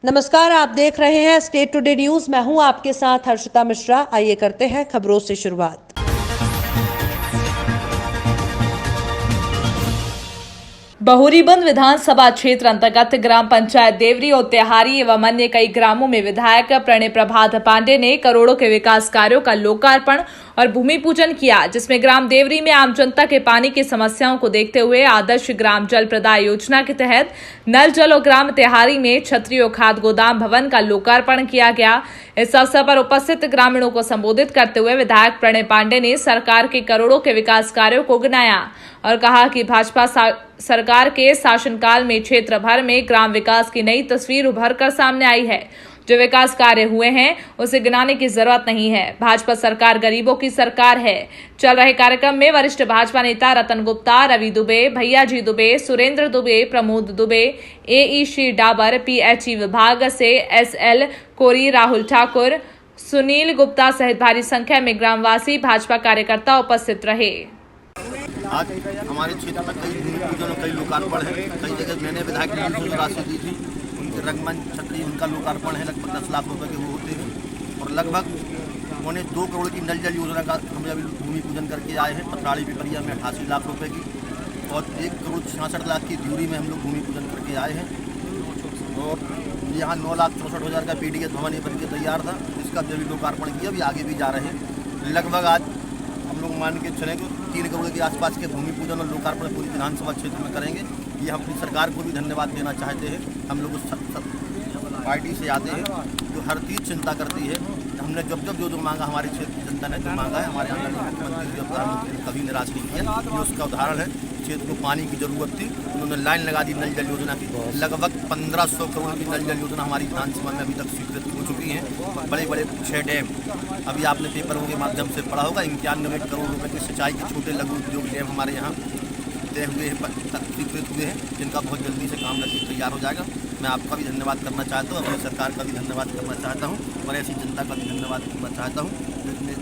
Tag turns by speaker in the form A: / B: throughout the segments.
A: नमस्कार, आप देख रहे हैं स्टेट टुडे न्यूज। मैं हूं आपके साथ हर्षिता मिश्रा। आइए करते हैं खबरों से शुरुआत।
B: बहुरीबंद विधानसभा क्षेत्र अंतर्गत ग्राम पंचायत देवरी और तिहारी एवं अन्य कई ग्रामों में विधायक प्रणय प्रभात पांडे ने करोड़ों के विकास कार्यों का लोकार्पण और भूमि पूजन किया, जिसमें ग्राम देवरी में आम जनता के पानी की समस्याओं को देखते हुए आदर्श ग्राम जल प्रदाय योजना के तहत नल जल और ग्राम तिहारी में छतरी और खाद गोदाम भवन का लोकार्पण किया गया। इस अवसर पर उपस्थित ग्रामीणों को संबोधित करते हुए विधायक प्रणय पांडे ने सरकार के करोड़ों के विकास कार्यों को गिनाया और कहा कि भाजपा सरकार के शासनकाल में क्षेत्र भर में ग्राम विकास की नई तस्वीर उभर कर सामने आई है। जो विकास कार्य हुए हैं उसे गिनाने की जरूरत नहीं है। भाजपा सरकार गरीबों की सरकार है। चल रहे कार्यक्रम में वरिष्ठ भाजपा नेता रतन गुप्ता, रवि दुबे, भैया जी दुबे, सुरेंद्र दुबे, प्रमोद दुबे, AE श्री डाबर, PHE विभाग से SL कोरी, राहुल ठाकुर, सुनील गुप्ता सहित भारी संख्या में ग्रामवासी भाजपा कार्यकर्ता उपस्थित रहे।
C: आज हमारे क्षेत्र में कई भूमि पूजन और कई लोकार्पण है। कई जगह मैंने विधायक ने जो राशि दी थी उनके रंगमंच छतरी उनका लोकार्पण है। लगभग 10 लाख रुपए के वो होते हैं और लगभग 2 करोड़ की नल जल योजना का हम अभी भूमि पूजन करके आए हैं। पथराड़ी पिपरिया में 88 लाख रुपए की और 1 करोड़ 66 लाख की ड्यूरी में हम लोग भूमि पूजन करके आए हैं। और यहाँ 9,64,000 का PDS भवन ये बन के तैयार था, इसका भी लोकार्पण किया, अभी आगे भी जा रहे हैं। लगभग आज हम लोग मान के चलें कि 3 करोड़ के आसपास के भूमि पूजन और लोकार्पण पूरी विधानसभा क्षेत्र में करेंगे। ये हम अपनी सरकार को भी धन्यवाद देना चाहते हैं। हम लोग उस पार्टी से आते हैं जो हर चीज़ चिंता करती है। हमने जब जो मांगा, हमारे क्षेत्र की जनता ने जो मांगा है, हमारे यहाँ मुख्यमंत्री जो प्रधानमंत्री ने कभी निराश नहीं किया। ये उसका उदाहरण है। क्षेत्र को पानी की जरूरत थी, उन्होंने लाइन लगा दी नल जल योजना की। लगभग 1500 करोड़ की नल जल योजना हमारी विधानसभा में अभी तक स्वीकृत हो चुकी है। बड़े बड़े 6 डैम, अभी आपने पेपरों के माध्यम से पढ़ा होगा, 91 करोड़ रुपए के सिंचाई के छोटे लघु उद्योग डैम हमारे यहाँ तय हुए हैं, स्वीकृत हुए हैं, जिनका बहुत जल्दी से काम करके तैयार हो जाएगा। मैं आपका भी धन्यवाद करना चाहता हूँ, अपनी सरकार का भी धन्यवाद करना चाहता हूँ और ऐसी जनता का भी धन्यवाद करना चाहता हूँ जो इतने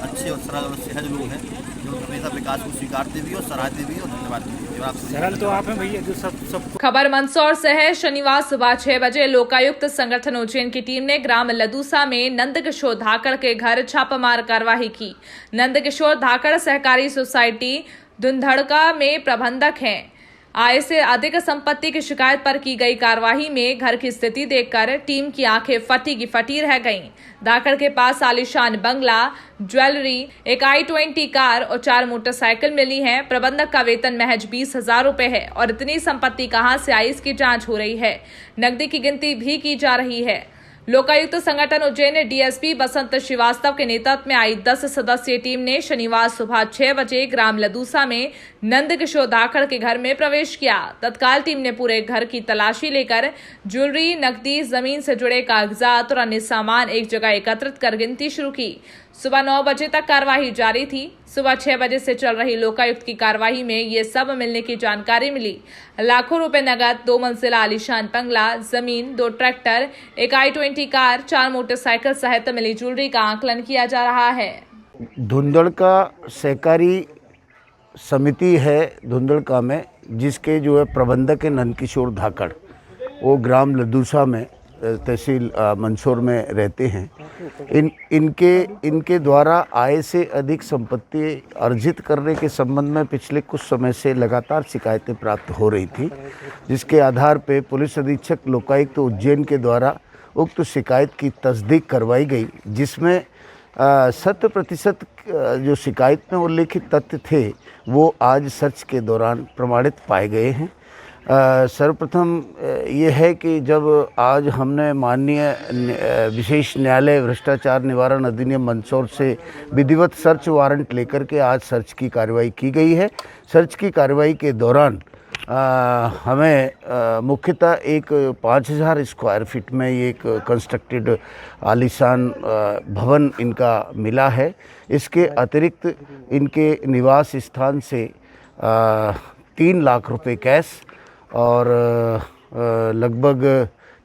C: अच्छे और सरल और सहज लोग हैं, जो हमेशा विकास को स्वीकारते भी और सराहते भी और धन्यवाद देते भी।
D: सरल तो आप हैं भैया, जो सब
B: खबर मंदसौर से है। शनिवार सुबह 6 बजे लोकायुक्त संगठन उज्जैन की टीम ने ग्राम लदूसा में नंदकिशोर धाकड़ के घर छापामार कार्रवाई की। नंदकिशोर धाकड़ सहकारी सोसाइटी धुंधड़का में प्रबंधक हैं। आय से अधिक संपत्ति की शिकायत पर की गई कार्रवाई में घर की स्थिति देखकर टीम की आंखें फटी की फटी रह गईं। धाकड़ के पास आलीशान बंगला, ज्वेलरी, एक i20 कार और 4 मोटरसाइकिल मिली हैं। प्रबंधक का वेतन महज 20,000 रुपए है और इतनी संपत्ति कहां से आई, इसकी जांच हो रही है। नकदी की गिनती भी की जा रही है। लोकायुक्त संगठन उज्जैन DSP बसंत श्रीवास्तव के नेतृत्व में आई 10 सदस्यीय टीम ने शनिवार सुबह 6 बजे ग्राम लदूसा में नंदकिशोर धाकड़ के घर में प्रवेश किया। तत्काल टीम ने पूरे घर की तलाशी लेकर ज्वेलरी, नकदी, जमीन से जुड़े कागजात और अन्य सामान एक जगह एकत्रित कर गिनती शुरू की। सुबह 9 बजे तक कार्रवाई जारी थी। सुबह 6 बजे से चल रही लोकायुक्त की कार्रवाई में ये सब मिलने की जानकारी मिली। लाखों रुपए नगद, 2 मंजिला आलीशान बंगला, जमीन, 2 ट्रैक्टर, एक i20 कार, 4 मोटरसाइकिल सहित मिली ज्वेलरी का आकलन किया जा रहा है।
E: धुंधड़का सहकारी समिति है धुंधड़का में, जिसके जो है प्रबंधक है नंदकिशोर धाकड़। वो ग्राम लदूसा में तहसील मंदसौर में रहते हैं। इनके द्वारा आय से अधिक संपत्ति अर्जित करने के संबंध में पिछले कुछ समय से लगातार शिकायतें प्राप्त हो रही थी, जिसके आधार पे पुलिस अधीक्षक लोकायुक्त उज्जैन के द्वारा उक्त शिकायत की तस्दीक करवाई गई, जिसमें 100% जो शिकायत में उल्लेखित तथ्य थे वो आज सर्च के दौरान प्रमाणित पाए गए हैं। सर्वप्रथम ये है कि जब आज हमने माननीय विशेष न्यायालय भ्रष्टाचार निवारण अधिनियम मंदसौर से विधिवत सर्च वारंट लेकर के आज सर्च की कार्रवाई की गई है। सर्च की कार्रवाई के दौरान हमें मुख्यतः एक 5,000 स्क्वायर फीट में ये एक कंस्ट्रक्टेड आलीशान भवन इनका मिला है। इसके अतिरिक्त इनके निवास स्थान से 3 लाख रुपए कैश और लगभग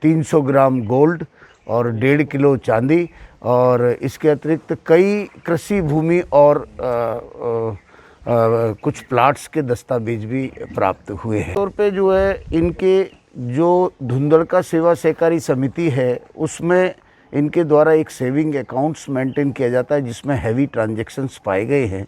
E: 300 ग्राम गोल्ड और 1.5 किलो चांदी और इसके अतिरिक्त कई कृषि भूमि और कुछ प्लाट्स के दस्तावेज भी प्राप्त हुए हैं। तौर पे जो है इनके जो धुंधड़का सेवा सहकारी समिति है उसमें इनके द्वारा एक सेविंग अकाउंट्स मेंटेन किया जाता है जिसमें हैवी ट्रांजैक्शंस पाए गए हैं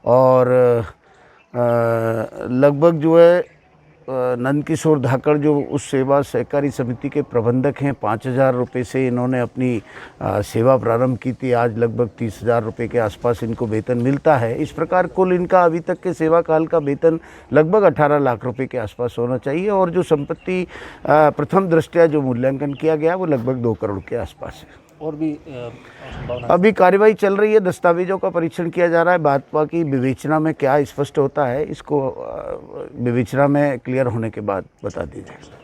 E: और लगभग जो है नंदकिशोर धाकड़ जो उस सेवा सहकारी समिति के प्रबंधक हैं 5,000 रुपये से इन्होंने अपनी सेवा प्रारंभ की थी। आज लगभग 30,000 रुपये के आसपास इनको वेतन मिलता है। इस प्रकार कुल इनका अभी तक के सेवा काल का वेतन लगभग 18 लाख रुपए के आसपास होना चाहिए और जो संपत्ति प्रथम दृष्टया जो मूल्यांकन किया गया वो लगभग 2 करोड़ के आसपास है।
D: और भी
E: अभी कार्रवाई चल रही है, दस्तावेजों का परीक्षण किया जा रहा है। बात बाकी विवेचना में क्या स्पष्ट होता है इसको विवेचना में क्लियर होने के बाद बता दीजिए।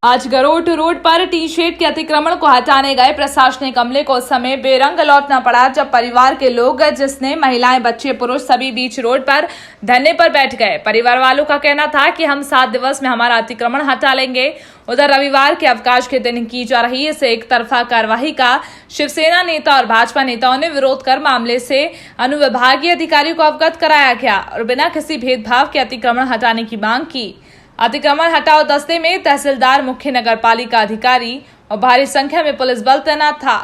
B: आज गरोट रोड पर टी शेड के अतिक्रमण को हटाने गए प्रशासनिक अमले को उस समय बेरंग लौटना पड़ा जब परिवार के लोग जिसने महिलाएं, बच्चे, पुरुष सभी बीच रोड पर धरने पर बैठ गए। परिवार वालों का कहना था कि हम 7 दिवस में हमारा अतिक्रमण हटा लेंगे। उधर रविवार के अवकाश के दिन की जा रही इस एक तरफा कार्यवाही का शिवसेना नेता और भाजपा नेताओं ने विरोध कर मामले से अनुविभागीय अधिकारियों को अवगत कराया गया और बिना किसी भेदभाव के अतिक्रमण हटाने की मांग की। अतिक्रमण हटाओ दस्ते में तहसीलदार, मुख्य नगरपालिका अधिकारी और भारी संख्या में पुलिस बल तैनात था।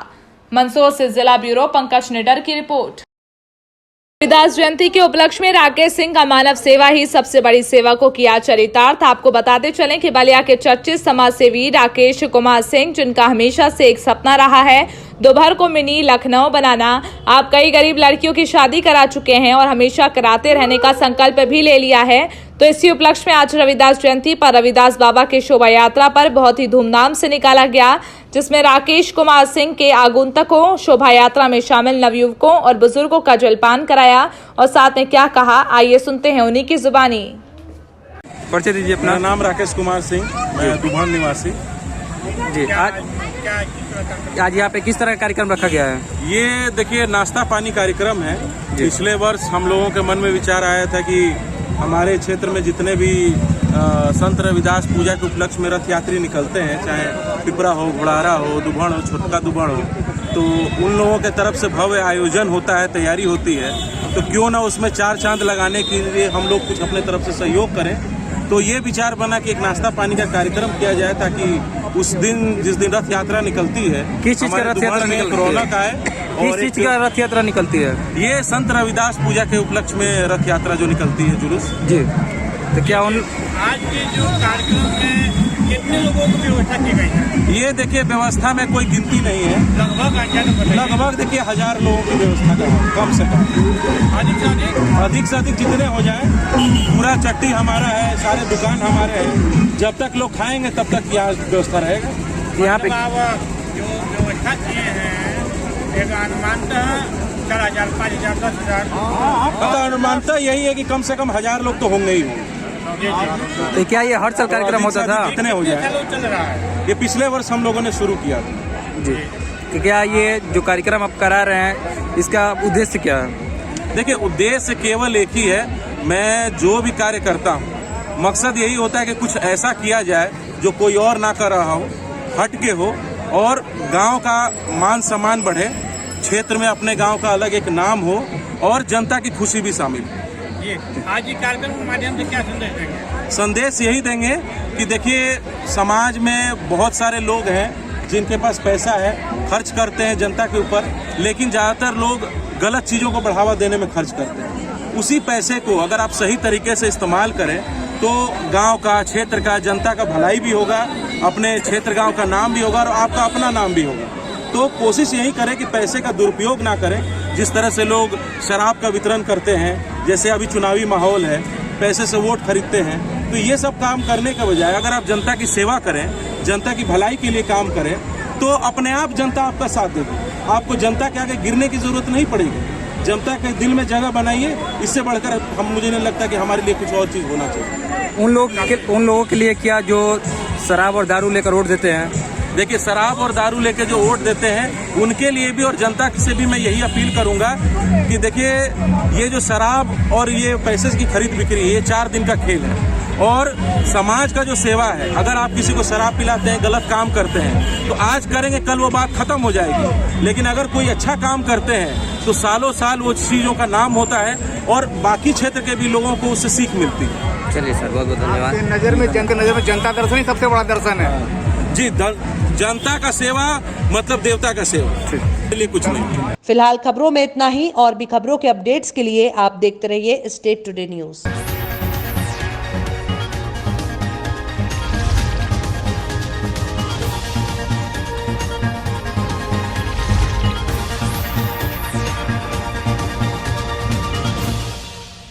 B: मंदसौर से जिला ब्यूरो पंकज निडर की रिपोर्ट। रविदास जयंती के उपलक्ष्य में राकेश सिंह का मानव सेवा ही सबसे बड़ी सेवा को किया चरितार्थ। आपको बताते चलें कि बलिया के चर्चित समाज सेवी राकेश कुमार सिंह, जिनका हमेशा से एक सपना रहा है दोपहर को मिनी लखनऊ बनाना। आप कई गरीब लड़कियों की शादी करा चुके हैं और हमेशा कराते रहने का संकल्प भी ले लिया है। तो इसी उपलक्ष्य में आज रविदास जयंती पर रविदास बाबा की शोभा यात्रा पर बहुत ही धूमधाम से निकाला गया, जिसमें राकेश कुमार सिंह के आगंतुकों शोभा यात्रा में शामिल नवयुवकों और बुजुर्गों का जलपान कराया और साथ में क्या कहा, आइए सुनते हैं उन्हीं की जुबानी।
F: परिचय दीजिए अपना।
G: नाम राकेश कुमार सिंह, मैं दुभान निवासी
F: जी। आज यहाँ पे किस तरह का कार्यक्रम रखा गया है?
G: ये देखिए नाश्ता पानी कार्यक्रम है। पिछले वर्ष हम लोगों के मन में विचार आया था कि हमारे क्षेत्र में जितने भी संत रविदास पूजा के उपलक्ष्य में रथ यात्री निकलते हैं, चाहे पिपरा हो, घोड़ारा हो, दुभण हो, छोटका दुभण हो, तो उन लोगों के तरफ से भव्य आयोजन होता है, तैयारी होती है। तो क्यों ना उसमें 4 चांद लगाने के लिए हम लोग कुछ अपने तरफ से सहयोग करें। तो ये विचार बना कि एक नाश्ता पानी का कार्यक्रम किया जाए ताकि उस दिन जिस दिन रथ यात्रा निकलती है,
F: किस चीज का रथ यात्रा निकलती है?
G: रौनक आए।
F: किस चीज का रथ यात्रा निकलती है?
G: ये संत रविदास पूजा के उपलक्ष्य में रथ यात्रा जो निकलती है जुलूस
F: जी। तो क्या उन
H: आज के जो कार्यक्रम में कितने लोगों की व्यवस्था की गई है?
G: ये देखिए व्यवस्था में कोई गिनती नहीं है, लगभग देखिए 1000 लोगों की व्यवस्था का है, कम से कम। अधिक से अधिक जितने हो जाए। पूरा चट्टी हमारा है, सारे दुकान हमारे हैं। जब तक लोग खाएंगे तब तक यहाँ व्यवस्था रहेगा।
F: यहाँ पे
H: जो व्यवस्था किए हैं एक अनुमानतः 4,000, 5,000, 10,000
G: अनुमानता यही है कि कम से कम 1000 लोग तो होंगे ही होंगे।
F: तो क्या ये हर साल कार्यक्रम होता था?
G: कितने हो जाए
H: चल रहा है।
G: ये पिछले वर्ष हम लोगों ने शुरू किया था
F: जी। तो क्या ये जो कार्यक्रम आप करा रहे हैं इसका उद्देश्य क्या है?
G: देखिए उद्देश्य केवल एक ही है। मैं जो भी कार्य करता हूँ मकसद यही होता है कि कुछ ऐसा किया जाए जो कोई और ना कर रहा हो, हट के हो और गांव का मान सम्मान बढ़े, क्षेत्र में अपने गांव का अलग एक नाम हो और जनता की खुशी भी शामिल हो।
H: आज ये कार्यक्रम के माध्यम से क्या संदेश देंगे?
G: संदेश यही देंगे कि देखिए समाज में बहुत सारे लोग हैं जिनके पास पैसा है, खर्च करते हैं जनता के ऊपर, लेकिन ज़्यादातर लोग गलत चीज़ों को बढ़ावा देने में खर्च करते हैं। उसी पैसे को अगर आप सही तरीके से इस्तेमाल करें तो गांव का, क्षेत्र का, जनता का भलाई भी होगा, अपने क्षेत्र गांव का नाम भी होगा और आपका अपना नाम भी होगा। तो कोशिश यही करें कि पैसे का दुरुपयोग ना करें। जिस तरह से लोग शराब का वितरण करते हैं, जैसे अभी चुनावी माहौल है, पैसे से वोट खरीदते हैं, तो ये सब काम करने के बजाय अगर आप जनता की सेवा करें, जनता की भलाई के लिए काम करें, तो अपने आप जनता आपका साथ देगी। आपको जनता के आगे गिरने की जरूरत नहीं पड़ेगी। जनता के दिल में जगह बनाइए। इससे बढ़कर मुझे नहीं लगता कि हमारे लिए कुछ और चीज़ होना चाहिए।
F: उन लोगों के लिए क्या जो शराब और दारू लेकर वोट देते हैं?
G: देखिए शराब और दारू लेके जो वोट देते हैं उनके लिए भी और जनता से भी मैं यही अपील करूंगा कि देखिए ये जो शराब और ये पैसे की खरीद बिक्री, ये 4 दिन का खेल है। और समाज का जो सेवा है, अगर आप किसी को शराब पिलाते हैं, गलत काम करते हैं, तो आज करेंगे, कल वो बात खत्म हो जाएगी। लेकिन अगर कोई अच्छा काम करते हैं तो सालों साल वो चीज़ों का नाम होता है और बाकी क्षेत्र के भी लोगों को उससे सीख मिलती है।
F: चलिए सर, बहुत बहुत धन्यवाद।
D: नजर में जनता दर्शन ही सबसे बड़ा दर्शन है
G: जी, जनता का सेवा मतलब देवता का सेवा, चलिए कुछ नहीं।
A: फिलहाल खबरों में इतना ही। और भी खबरों के अपडेट्स के लिए आप देखते रहिए स्टेट टुडे न्यूज।